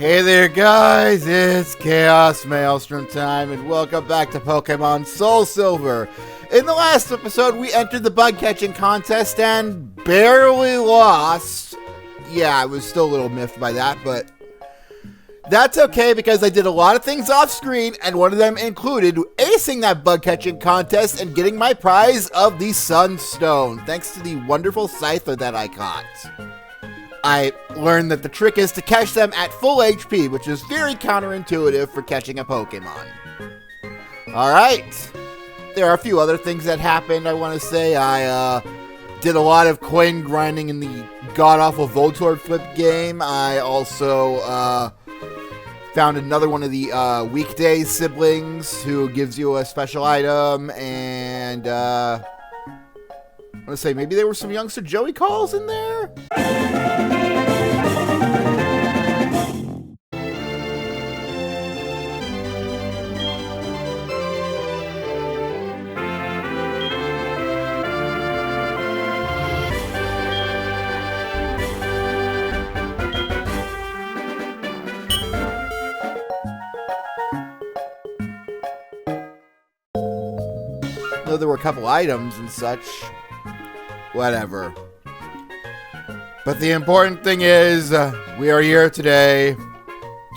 Hey there guys, it's ChaosMaelstrom time and welcome back to Pokémon SoulSilver. In the last episode we entered the bug catching contest and barely lost. Yeah, I was still a little miffed by that, but that's okay because I did a lot of things off screen and one of them included acing that bug catching contest and getting my prize of the Sunstone thanks to the wonderful Scyther that I caught. I learned that the trick is to catch them at full HP, which is very counterintuitive for catching a Pokemon. Alright, there are a few other things that happened. I want to say I did a lot of coin grinding in the god-awful Voltorb flip game. I also found another one of the weekday siblings who gives you a special item, and I want to say maybe there were some youngster Joey calls in there? There were a couple items and such. Whatever. But the important thing is, we are here today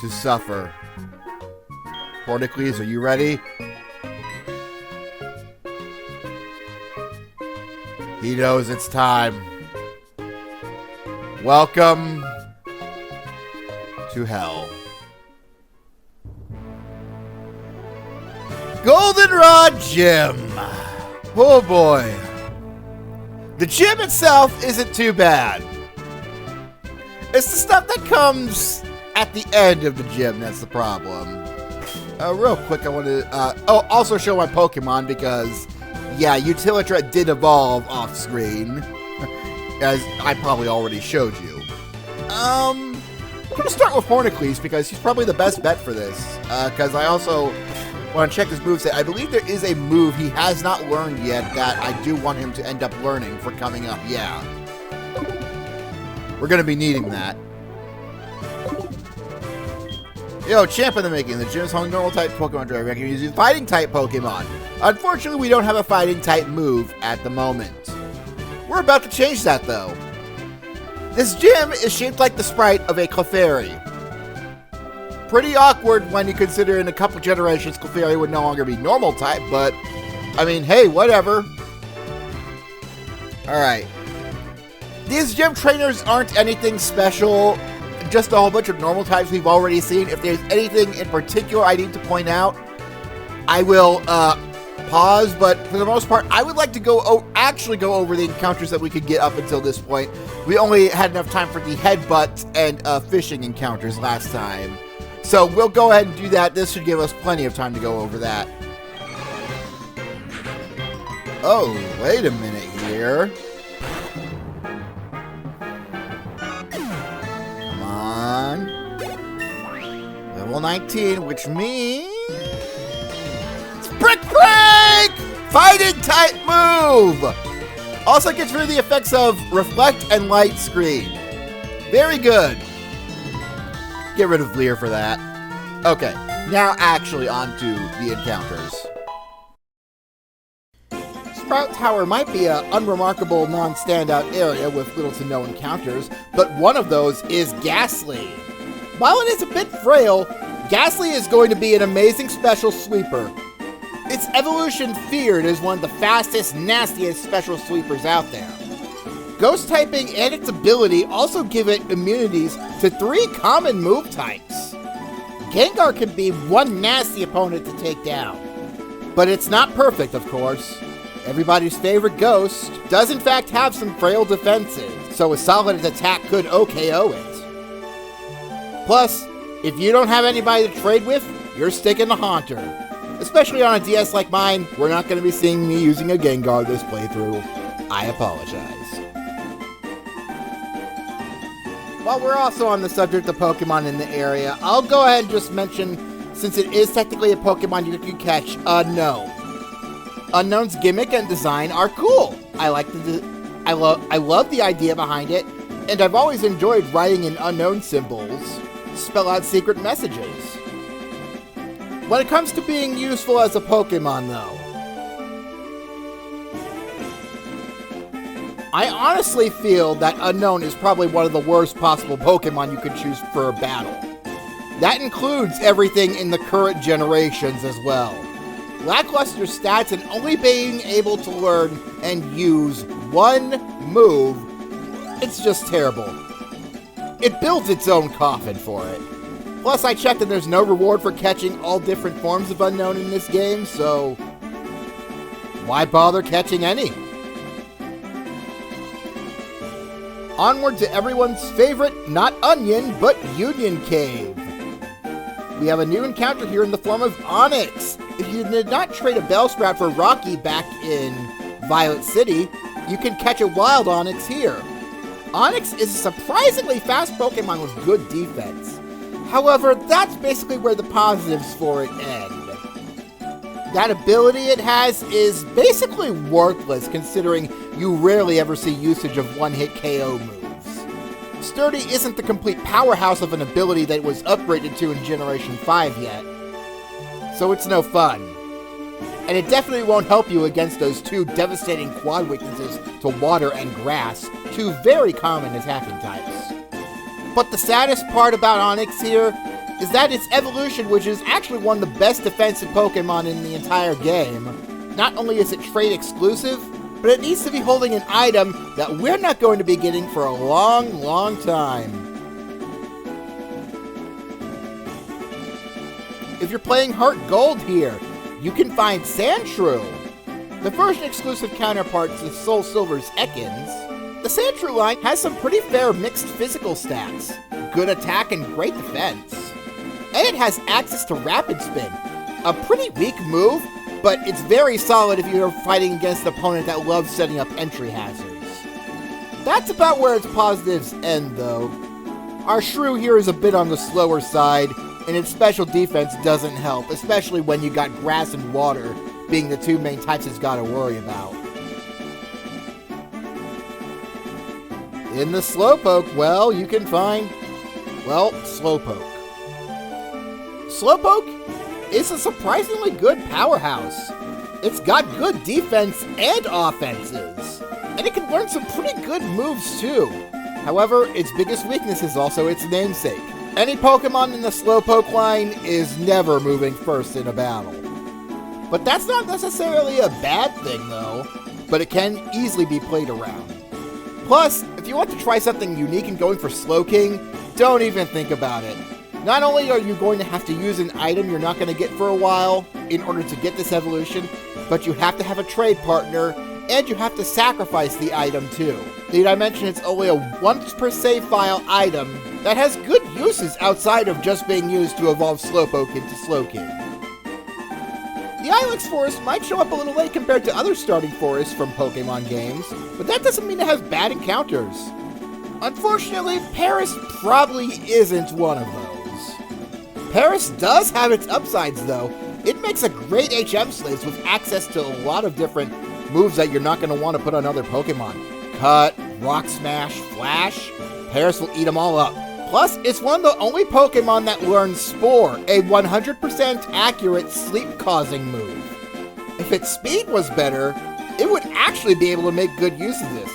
to suffer. Hornicles, are you ready? He knows it's time. Welcome to hell. Goldenrod Gym. Oh boy. The gym itself isn't too bad. It's the stuff that comes at the end of the gym that's the problem. Real quick, I want to also show my Pokemon because, yeah, Utilitrat did evolve off screen, as I probably already showed you. I'm going to start with Hornicles because he's probably the best bet for this, because I also want to check his moveset. I believe there is a move he has not learned yet that I do want him to end up learning for coming up. Yeah. We're going to be needing that. Yo, champ in the making. The gym is home normal type Pokemon driver. I can use fighting type Pokemon. Unfortunately, we don't have a fighting type move at the moment. We're about to change that though. This gym is shaped like the sprite of a Clefairy. Pretty awkward when you consider in a couple generations Clefairy would no longer be normal type, but I mean, hey, whatever. Alright. These gym trainers aren't anything special, just a whole bunch of normal types we've already seen. If there's anything in particular I need to point out, I will pause, but for the most part, I would like to actually go over the encounters that we could get up until this point. We only had enough time for the headbutt and fishing encounters last time. So we'll go ahead and do that. This should give us plenty of time to go over that. Oh, wait a minute here. Come on. Level 19, which means Brick Break! Fighting type move! Also gets rid of the effects of Reflect and Light Screen. Very good. Get rid of Leer for that. Okay, now actually onto the encounters. Sprout Tower might be an unremarkable non-standout area with little to no encounters, but one of those is Ghastly. While it is a bit frail, Ghastly is going to be an amazing special sweeper. Its evolution feared is one of the fastest, nastiest special sweepers out there. Ghost typing and its ability also give it immunities to 3 common move types. Gengar can be one nasty opponent to take down, but it's not perfect, of course. Everybody's favorite Ghost does in fact have some frail defenses, so a solid attack could OKO it. Plus, if you don't have anybody to trade with, you're sticking to Haunter. Especially on a DS like mine, we're not going to be seeing me using a Gengar this playthrough. I apologize. While we're also on the subject of Pokemon in the area, I'll go ahead and just mention, since it is technically a Pokemon you can catch, Unknown. Unknown's gimmick and design are cool. I love the idea behind it, and I've always enjoyed writing in Unknown symbols. spell out secret messages. When it comes to being useful as a Pokemon, though, I honestly feel that Unknown is probably one of the worst possible Pokemon you could choose for a battle. That includes everything in the current generations as well. Lackluster stats and only being able to learn and use one move, it's just terrible. It builds its own coffin for it. Plus, I checked and there's no reward for catching all different forms of Unknown in this game, so why bother catching any? Onward to everyone's favorite, not Onion, but Union Cave. We have a new encounter here in the form of Onyx. If you did not trade a Bellsprout for Rocky back in Violet City, you can catch a wild Onyx here. Onyx is a surprisingly fast Pokemon with good defense. However, that's basically where the positives for it end. That ability it has is basically worthless considering you rarely ever see usage of one-hit KO moves. Sturdy isn't the complete powerhouse of an ability that was upgraded to in Generation 5 yet, so it's no fun. And it definitely won't help you against those two devastating quad weaknesses to water and grass, two very common attacking types. But the saddest part about Onyx here is that its evolution, which is actually one of the best defensive Pokemon in the entire game, not only is it trait exclusive, but it needs to be holding an item that we're not going to be getting for a long, long time. If you're playing Heart Gold here, you can find Sandshrew, the version-exclusive counterpart to SoulSilver's Ekans. The Sandshrew line has some pretty fair mixed physical stats, good attack and great defense. And it has access to Rapid Spin, a pretty weak move, but it's very solid if you're fighting against an opponent that loves setting up entry hazards. That's about where its positives end, though. Our Shrew here is a bit on the slower side, and its special defense doesn't help, especially when you got grass and water being the two main types it's got to worry about. In the Slowpoke, well, you can find, well, Slowpoke. Slowpoke is a surprisingly good powerhouse. It's got good defense and offenses, and it can learn some pretty good moves too. However, its biggest weakness is also its namesake. Any Pokemon in the Slowpoke line is never moving first in a battle. But that's not necessarily a bad thing though, but it can easily be played around. Plus, if you want to try something unique and going for Slowking, don't even think about it. Not only are you going to have to use an item you're not going to get for a while in order to get this evolution, but you have to have a trade partner, and you have to sacrifice the item too. Need I mention it's only a once per save file item that has good uses outside of just being used to evolve Slowpoke into Slowking. The Ilex Forest might show up a little late compared to other starting forests from Pokemon games, but that doesn't mean it has bad encounters. Unfortunately, Paris probably isn't one of those. Paris does have its upsides though. It makes a great HM Slaves with access to a lot of different moves that you're not going to want to put on other Pokemon. Cut, Rock Smash, Flash, Paris will eat them all up. Plus, it's one of the only Pokemon that learns Spore, a 100% accurate sleep-causing move. If its speed was better, it would actually be able to make good use of this.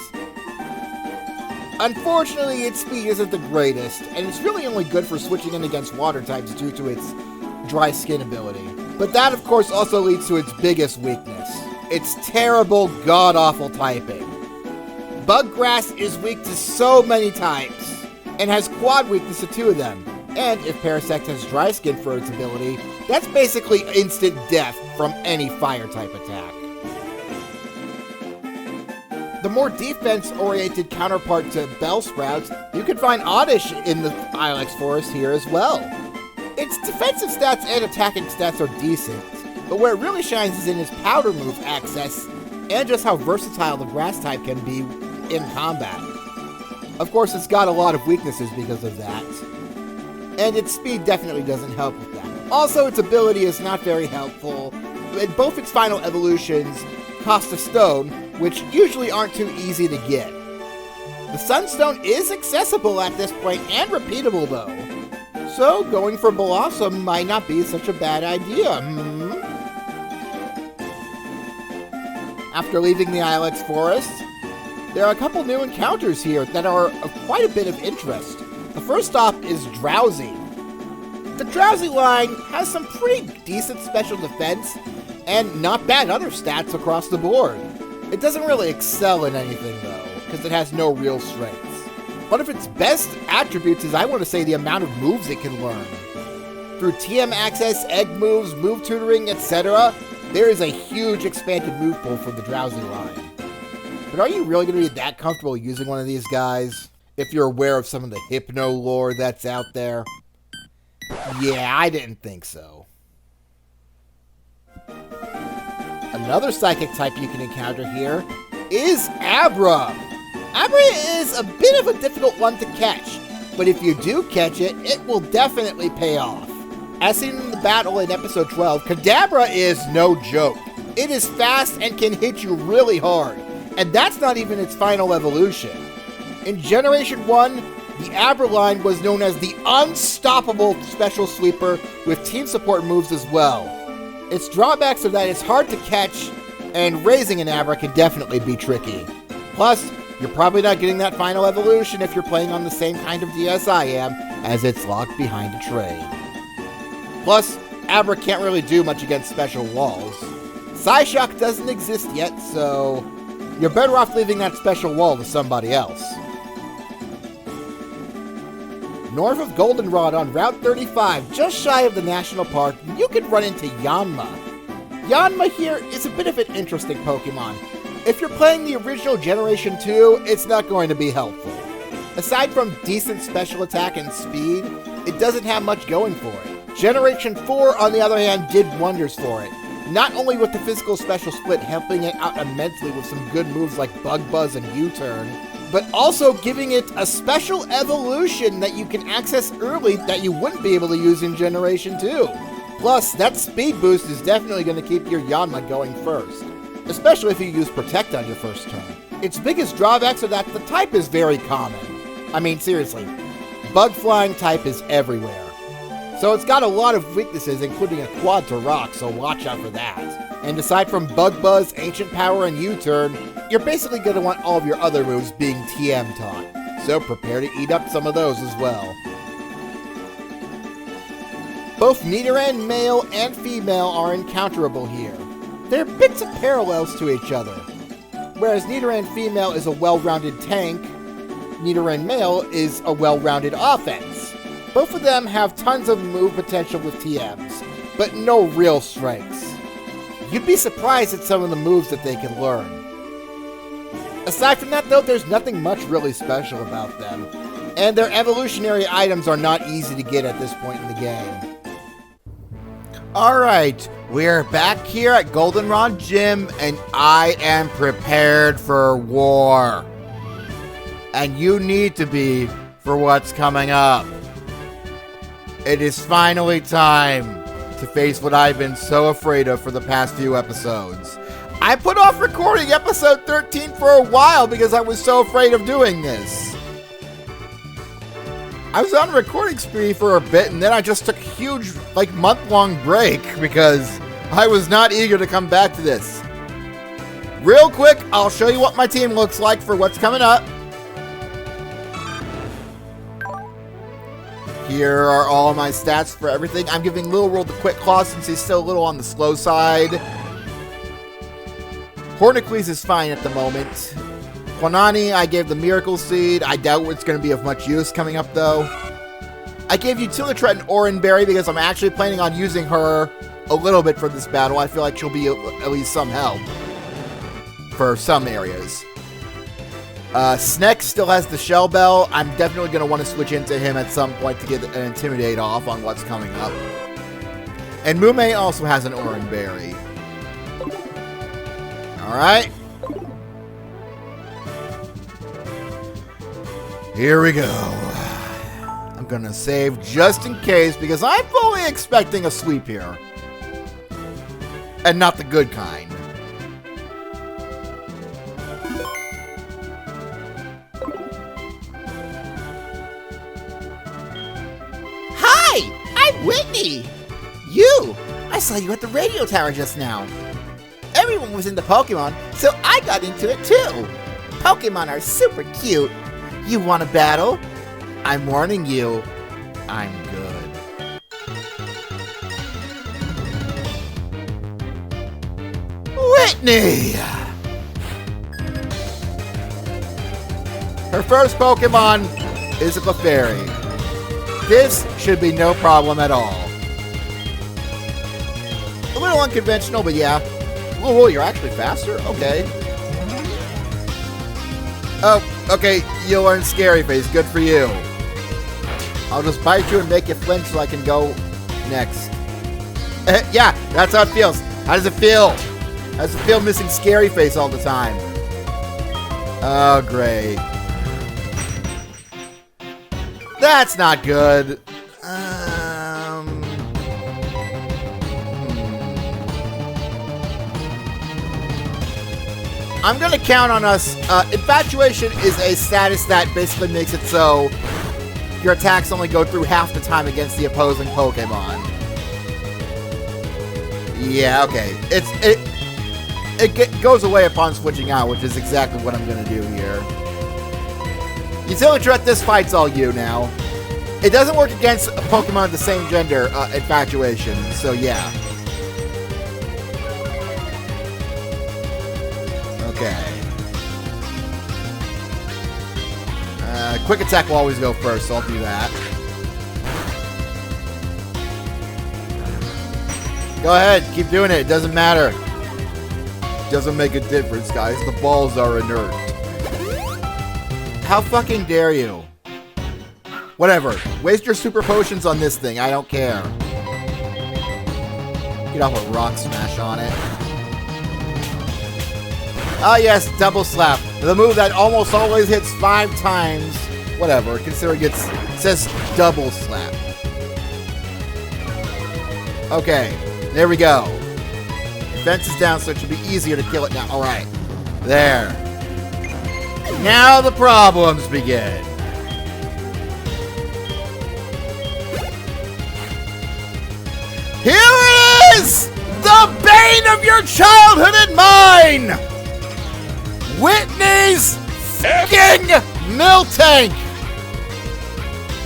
Unfortunately, its speed isn't the greatest, and it's really only good for switching in against water types due to its dry skin ability. But that, of course, also leads to its biggest weakness. Its terrible, god-awful typing. Buggrass is weak to so many types, and has quad weakness to 2 of them. And if Parasect has dry skin for its ability, that's basically instant death from any fire type attack. The more defense-oriented counterpart to Bellsprouts, you can find Oddish in the Ilex Forest here as well. Its defensive stats and attacking stats are decent, but where it really shines is in its powder move access, and just how versatile the grass type can be in combat. Of course, it's got a lot of weaknesses because of that, and its speed definitely doesn't help with that. Also, its ability is not very helpful, and both its final evolutions cost a stone, which usually aren't too easy to get. The Sunstone is accessible at this point and repeatable though, so going for Blossom might not be such a bad idea. After leaving the Ilex Forest, there are a couple new encounters here that are of quite a bit of interest. The first stop is Drowsy. The Drowsy line has some pretty decent special defense and not bad other stats across the board. It doesn't really excel in anything though, because it has no real strengths. One of its best attributes is, I want to say, the amount of moves it can learn. Through TM access, egg moves, move tutoring, etc., there is a huge expanded move pool for the Drowsy line. But are you really going to be that comfortable using one of these guys? If you're aware of some of the Hypno lore that's out there? Yeah, I didn't think so. Another psychic type you can encounter here is Abra. Abra is a bit of a difficult one to catch, but if you do catch it, it will definitely pay off. As seen in the battle in episode 12, Kadabra is no joke. It is fast and can hit you really hard, and that's not even its final evolution. In Generation 1, the Abra line was known as the Unstoppable Special Sweeper with team support moves as well. Its drawbacks are that it's hard to catch, and raising an Abra can definitely be tricky. Plus, you're probably not getting that final evolution if you're playing on the same kind of DS I am, as it's locked behind a tray. Plus, Abra can't really do much against special walls. Psyshock doesn't exist yet, so you're better off leaving that special wall to somebody else. North of Goldenrod on Route 35, just shy of the National Park, you can run into Yanma. Yanma here is a bit of an interesting Pokemon. If you're playing the original Generation 2, it's not going to be helpful. Aside from decent special attack and speed, it doesn't have much going for it. Generation 4, on the other hand, did wonders for it. Not only with the physical special split helping it out immensely with some good moves like Bug Buzz and U-Turn, but also giving it a special evolution that you can access early that you wouldn't be able to use in Generation 2. Plus, that speed boost is definitely going to keep your Yanma going first, especially if you use Protect on your first turn. Its biggest drawbacks are that the type is very common. I mean, seriously, Bug Flying type is everywhere. So it's got a lot of weaknesses, including a quad to rock, so watch out for that. And aside from Bug Buzz, Ancient Power, and U-Turn, you're basically going to want all of your other moves being TM taught. So prepare to eat up some of those as well. Both Nidoran male and female are encounterable here. They're bits of parallels to each other. Whereas Nidoran female is a well-rounded tank, Nidoran male is a well-rounded offense. Both of them have tons of move potential with TMs, but no real strengths. You'd be surprised at some of the moves that they can learn. Aside from that though, there's nothing much really special about them, and their evolutionary items are not easy to get at this point in the game. Alright, we're back here at Goldenrod Gym, and I am prepared for war. And you need to be for what's coming up. It is finally time to face what I've been so afraid of for the past few episodes. I put off recording episode 13 for a while because I was so afraid of doing this. I was on a recording spree for a bit, and then I just took a huge, month-long break because I was not eager to come back to this. Real quick, I'll show you what my team looks like for what's coming up. Here are all my stats for everything. I'm giving Lil World the Quick Claw since he's still a little on the slow side. Hornicles is fine at the moment. Quanani, I gave the Miracle Seed. I doubt it's going to be of much use coming up, though. I gave Utilitret and Oranberry because I'm actually planning on using her a little bit for this battle. I feel like she'll be at least some help for some areas. Sneck still has the Shell Bell. I'm definitely going to want to switch into him at some point to get an Intimidate off on what's coming up. And Mume also has an Oranberry. Alright. Here we go. I'm going to save just in case because I'm fully expecting a sweep here. And not the good kind. Hi, Whitney! You! I saw you at the radio tower just now. Everyone was into Pokemon, so I got into it too. Pokemon are super cute. You want a battle? I'm warning you, I'm good. Whitney! Her first Pokemon is a Clefairy. This should be no problem at all. A little unconventional, but yeah. Oh, you're actually faster? Okay. Oh, okay, you learned Scary Face. Good for you. I'll just bite you and make you flinch so I can go next. Yeah, that's how it feels. How does it feel? How does it feel missing Scary Face all the time? Oh, great. That's not good. I'm going to count on us. Infatuation is a status that basically makes it so your attacks only go through half the time against the opposing Pokemon. Yeah, okay. It goes away upon switching out, which is exactly what I'm going to do here. Utility this fight's all you now. It doesn't work against a Pokemon of the same gender, Infatuation, so yeah. Okay. Quick attack will always go first, so I'll do that. Go ahead, keep doing it. It doesn't matter. Doesn't make a difference, guys. The balls are inert. How fucking dare you? Whatever. Waste your super potions on this thing. I don't care. Get off a rock smash on it. Ah, yes, double slap. The move that almost always hits 5 times. Whatever, considering it says double slap. Okay, there we go. Defense is down, so it should be easier to kill it now. Alright, there. Now the problems begin. Here it is! The bane of your childhood and mine! Whitney's f***ing Miltank!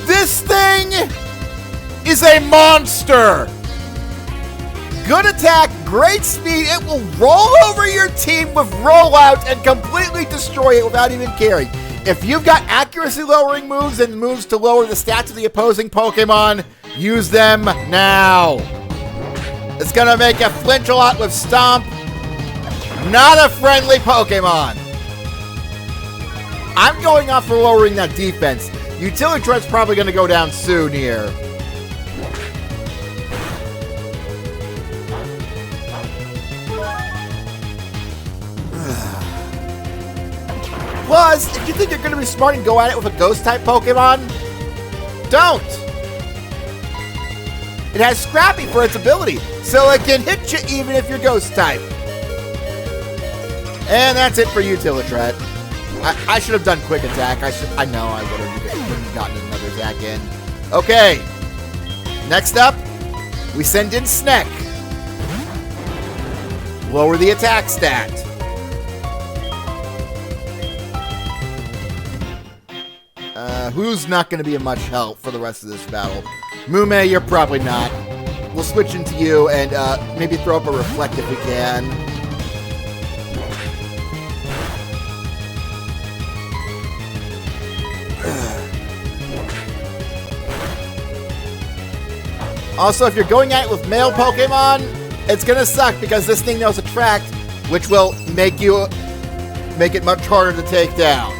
This thing is a monster! Good attack, great speed, it will roll over your team with rollout and completely destroy it without even caring. If you've got accuracy lowering moves and moves to lower the stats of the opposing Pokemon, use them now. It's gonna make you flinch a lot with Stomp. Not a friendly Pokemon. I'm going off for lowering that defense. Utility Threat's probably gonna go down soon here. Plus, if you think you're gonna be smart and go at it with a Ghost-type Pokemon, don't! It has Scrappy for its ability, so it can hit you even if you're Ghost-type. And that's it for Utility Threat. I should have done Quick Attack. I know I would have gotten another attack in. Okay. Next up, we send in Sneck. Lower the attack stat. Who's not going to be of much help for the rest of this battle? Mume, you're probably not. We'll switch into you and maybe throw up a Reflect if we can. Also, if you're going at it with male Pokemon, it's going to suck because this thing knows Attract, which will make it much harder to take down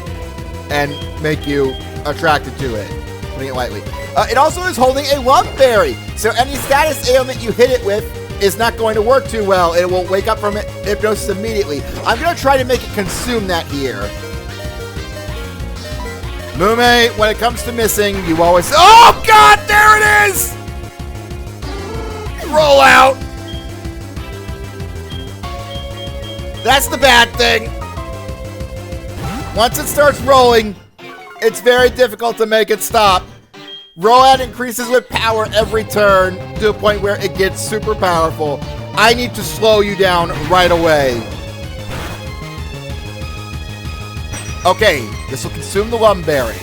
and make you attracted to it, putting it lightly. It also is holding a Love Berry, so any status ailment you hit it with is not going to work too well. It will wake up from hypnosis immediately. I'm going to try to make it consume that here. Mume, when it comes to missing, you always... Oh, God, there it is! Roll out! That's the bad thing. Once it starts rolling, it's very difficult to make it stop. Rollout increases with power every turn to a point where it gets super powerful. I need to slow you down right away. Okay, this will consume the Lumberry.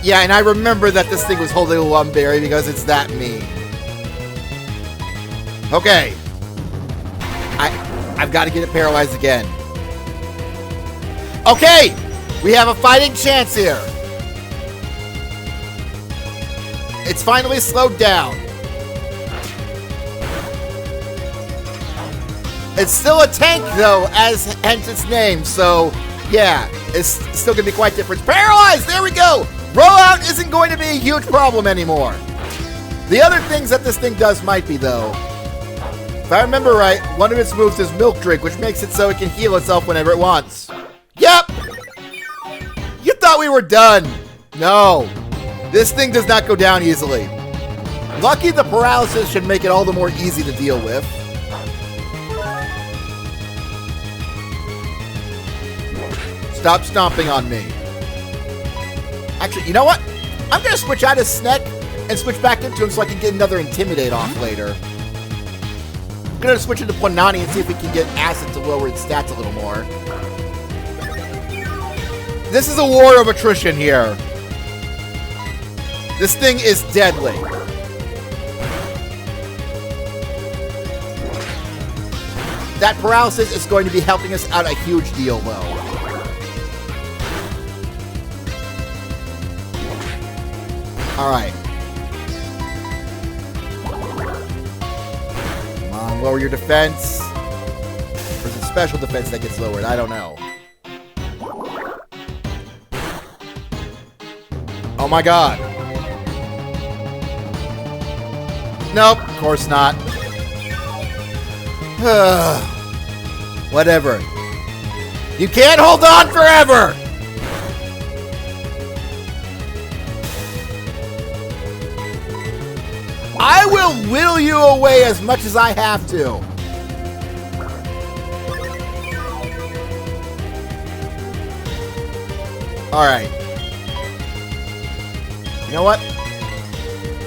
Yeah, and I remember that this thing was holding a Lumberry because it's that mean. Okay. I've got to get it paralyzed again. Okay! We have a fighting chance here. It's finally slowed down. It's still a tank, though, as hence its name. So, yeah, it's still going to be quite different. Paralyzed! There we go! Rollout isn't going to be a huge problem anymore. The other things that this thing does might be, though. If I remember right, one of its moves is Milk Drink, which makes it so it can heal itself whenever it wants. Yep! You thought we were done. No. This thing does not go down easily. Lucky the paralysis should make it all the more easy to deal with. Stop stomping on me. Actually, you know what? I'm going to switch out of Sneck and switch back into him so I can get another Intimidate off later. I'm going to switch into Planani and see if we can get Acid to lower its stats a little more. This is a war of attrition here. This thing is deadly. That paralysis is going to be helping us out a huge deal, though. Alright. Come on, lower your defense. Or is it special defense that gets lowered? I don't know. Oh my god. Nope, of course not. Whatever. You can't hold on forever! I will whittle you away as much as I have to. Alright. You know what?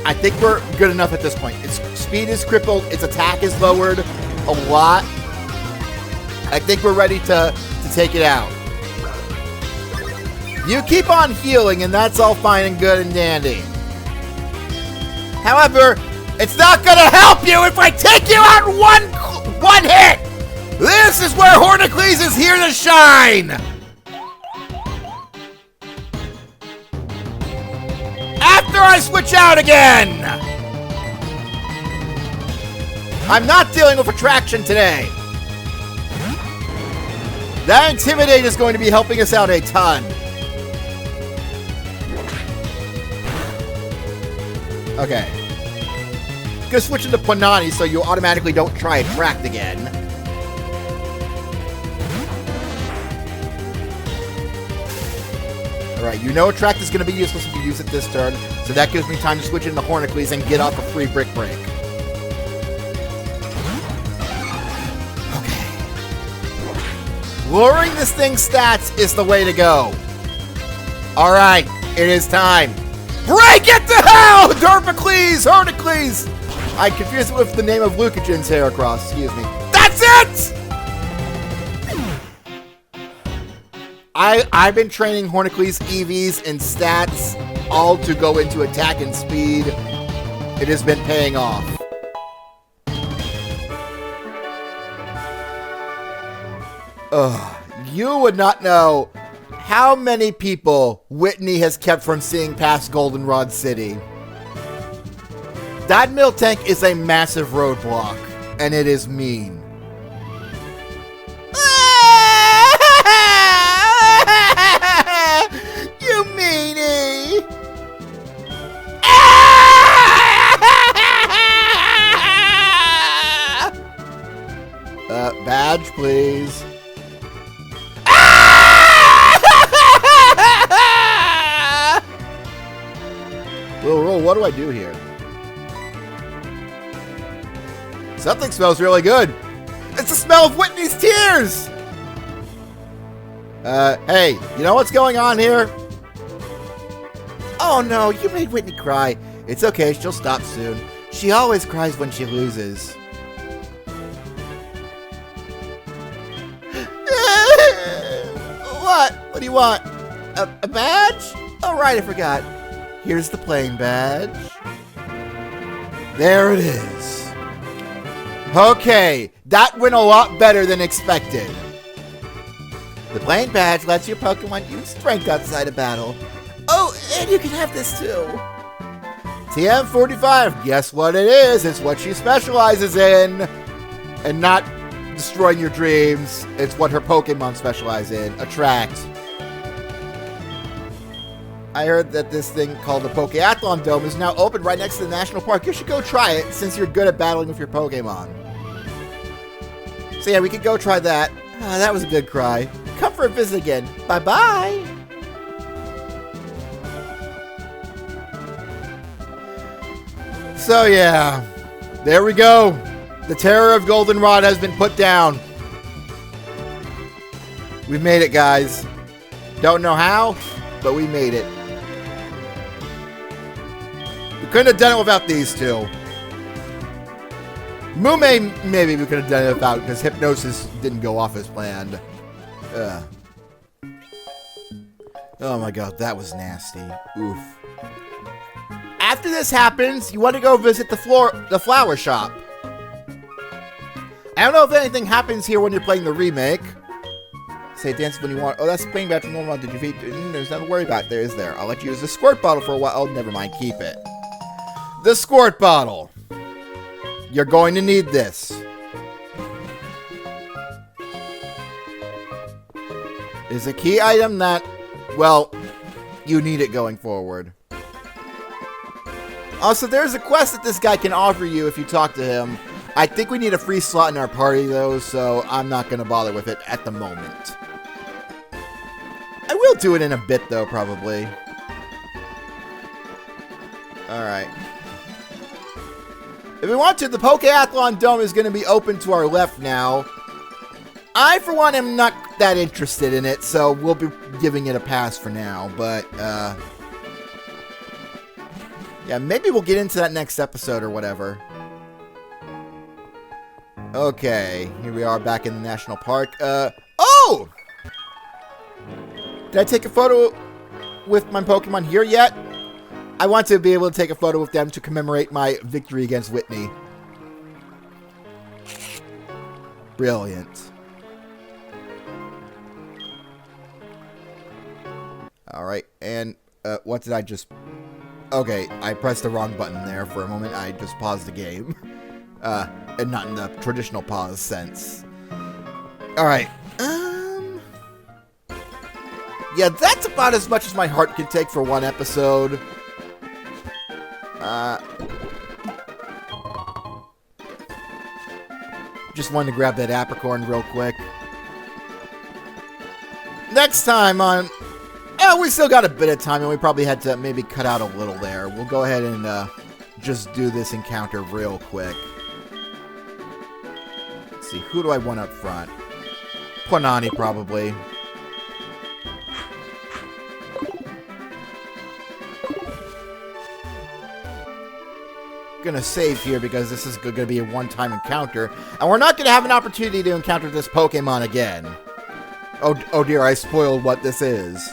I think we're good enough at this point. Its speed is crippled. Its attack is lowered a lot. I think we're ready to take it out. You keep on healing, and that's all fine and good and dandy. However, it's not going to help you if I take you out in one hit! This is where Hornicles is here to shine! After I switch out again! I'm not dealing with attraction today. That Intimidate is going to be helping us out a ton. Okay. I'm gonna switch into Planani so you automatically don't try Attract again. Alright, you know Attract is gonna be useless if you use it this turn, so that gives me time to switch into Hornicles and get off a free Brick Break. Okay. Lowering this thing's stats is the way to go. Alright, it is time. Break it to hell! Derpicles! Hornicles! I confused it with the name of Lucagen's Heracross, excuse me. That's it! I've been training Hornicles EVs and stats, all to go into attack and speed. It has been paying off. Ugh, you would not know how many people Whitney has kept from seeing past Goldenrod City. That Miltank is a massive roadblock, and it is mean. You meanie! Badge, please. Little roll, what do I do here? Something smells really good. It's the smell of Whitney's tears! Hey, you know what's going on here? Oh no, you made Whitney cry. It's okay, she'll stop soon. She always cries when she loses. What? What do you want? A badge? Oh right, I forgot. Here's the plain badge. There it is. Okay, that went a lot better than expected. The plain badge lets your Pokemon use strength outside of battle. Oh, and you can have this too. TM45, guess what it is? It's what she specializes in. And not destroying your dreams. It's what her Pokemon specialize in. Attract. I heard that this thing called the Pokéathlon Dome is now open right next to the National Park. You should go try it since you're good at battling with your Pokemon. So yeah, we could go try that. Ah, that was a good cry. Come for a visit again. Bye-bye. So yeah, there we go. The terror of Goldenrod has been put down. We've made it, guys. Don't know how, but we made it. We couldn't have done it without these two. Mume, maybe we could have done it without, because Hypnosis didn't go off as planned. Ugh. Oh my god, that was nasty. Oof. After this happens, you want to go visit the flower shop. I don't know if anything happens here when you're playing the remake. Say dance when you want. Oh, that's playing back from normal. Did you feed? There's nothing to worry about. There is there. I'll let you use the squirt bottle for a while. Oh, never mind. Keep it. The squirt bottle. You're going to need this. It's a key item that, well, you need it going forward. Also, there's a quest that this guy can offer you if you talk to him. I think we need a free slot in our party, though, so I'm not going to bother with it at the moment. I will do it in a bit, though, probably. Alright. If we want to, the Pokéathlon Dome is going to be open to our left now. I, for one, am not that interested in it, so we'll be giving it a pass for now, but, yeah, maybe we'll get into that next episode or whatever. Okay, here we are back in the National Park. Oh! Did I take a photo with my Pokemon here yet? I want to be able to take a photo with them to commemorate my victory against Whitney. Brilliant. Alright, and, what did I just... Okay, I pressed the wrong button there for a moment. I just paused the game. And not in the traditional pause sense. Alright. Yeah, that's about as much as my heart can take for one episode. Just wanted to grab that apricorn real quick. Next time on... we still got a bit of time, and we probably had to maybe cut out a little there. We'll go ahead and just do this encounter real quick. Let's see, who do I want up front? Planani, probably. Gonna save here because this is gonna be a one-time encounter, and we're not gonna have an opportunity to encounter this Pokemon again. Oh dear, I spoiled what this is.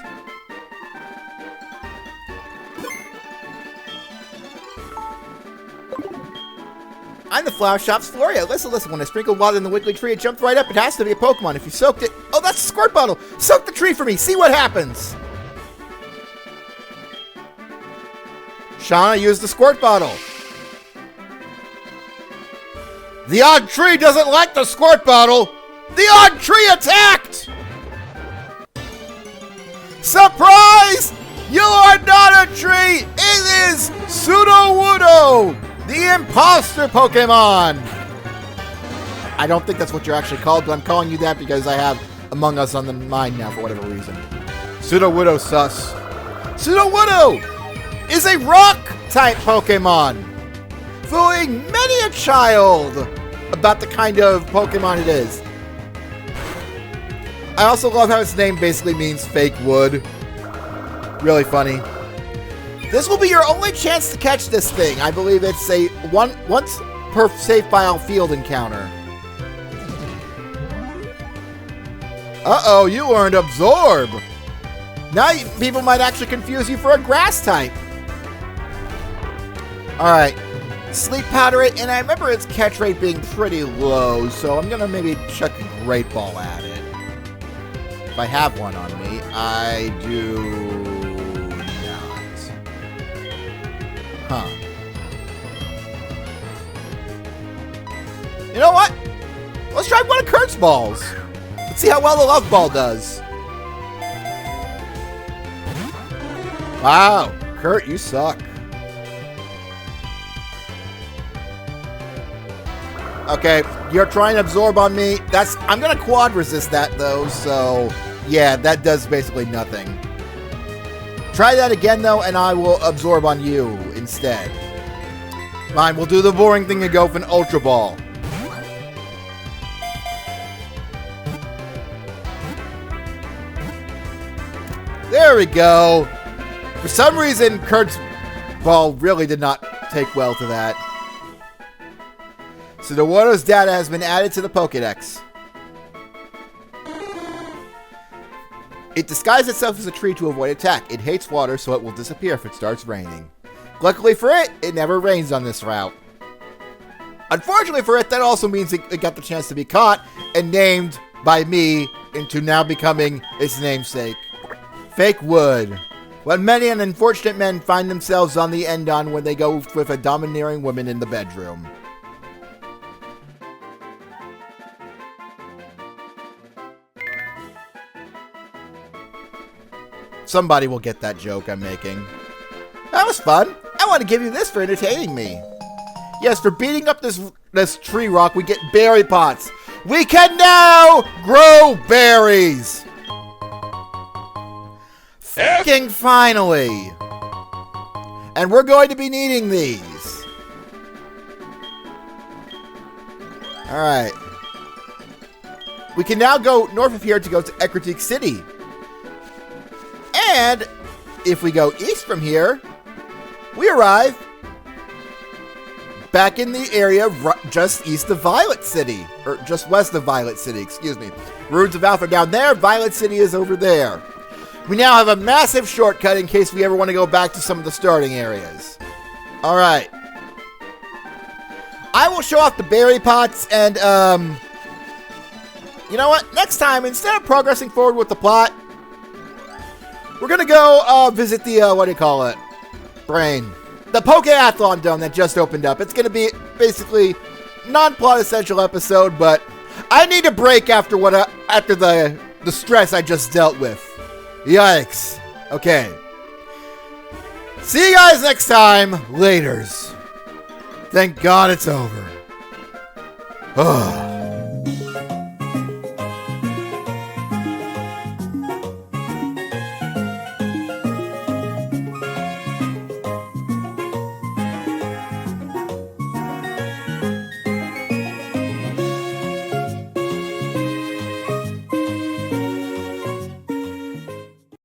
I'm the flower shop's Floria. Listen, when I sprinkled water in the wiggly tree, it jumped right up. It has to be a Pokemon. If you soaked it... Oh, that's a squirt bottle. Soak the tree for me. See what happens. Shauna used the squirt bottle. The odd tree doesn't like the squirt bottle. The odd tree attacked. Surprise! You are not a tree. It is Sudowoodo, the imposter Pokemon! I don't think that's what you're actually called, but I'm calling you that because I have Among Us on the mind now for whatever reason. Sudowoodo sus. Sudowoodo is a rock-type Pokemon, fooling many a child about the kind of Pokemon it is. I also love how its name basically means fake wood. Really funny. This will be your only chance to catch this thing. I believe it's a once per save file field encounter. Uh-oh, you learned Absorb. Now people might actually confuse you for a grass type. Alright. Sleep powder it, and I remember its catch rate being pretty low, so I'm gonna maybe chuck a Great Ball at it. If I have one on me, I do not. Huh. You know what? Let's try one of Kurt's balls. Let's see how well the Love Ball does. Wow, Kurt, you suck. Okay, you're trying to absorb on me. I'm gonna quad resist that though, so yeah, that does basically nothing. Try that again though, and I will absorb on you instead. Fine, we'll do the boring thing and go for an Ultra Ball. There we go. For some reason, Kurt's ball really did not take well to that. So the water's data has been added to the Pokédex. It disguises itself as a tree to avoid attack. It hates water, so it will disappear if it starts raining. Luckily for it, it never rains on this route. Unfortunately for it, that also means it got the chance to be caught and named by me into now becoming its namesake. Fake Wood. What many and unfortunate men find themselves on the end on when they go with a domineering woman in the bedroom. Somebody will get that joke I'm making. That was fun. I want to give you this for entertaining me. Yes, for beating up this tree rock, we get berry pots. We can now grow berries. Fucking finally. And we're going to be needing these. Alright. We can now go north of here to go to Ecruteak City. And if we go east from here, we arrive back in the area just east of Violet City. Or just west of Violet City, excuse me. Ruins of Alpha down there, Violet City is over there. We now have a massive shortcut in case we ever want to go back to some of the starting areas. Alright. I will show off the berry pots and, you know what? Next time, instead of progressing forward with the plot, we're gonna go visit the, what do you call it? Brain. The Pokeathlon Dome that just opened up. It's gonna be basically non-plot essential episode, but I need a break after after the stress I just dealt with. Yikes. Okay. See you guys next time. Laters. Thank God it's over. Ugh.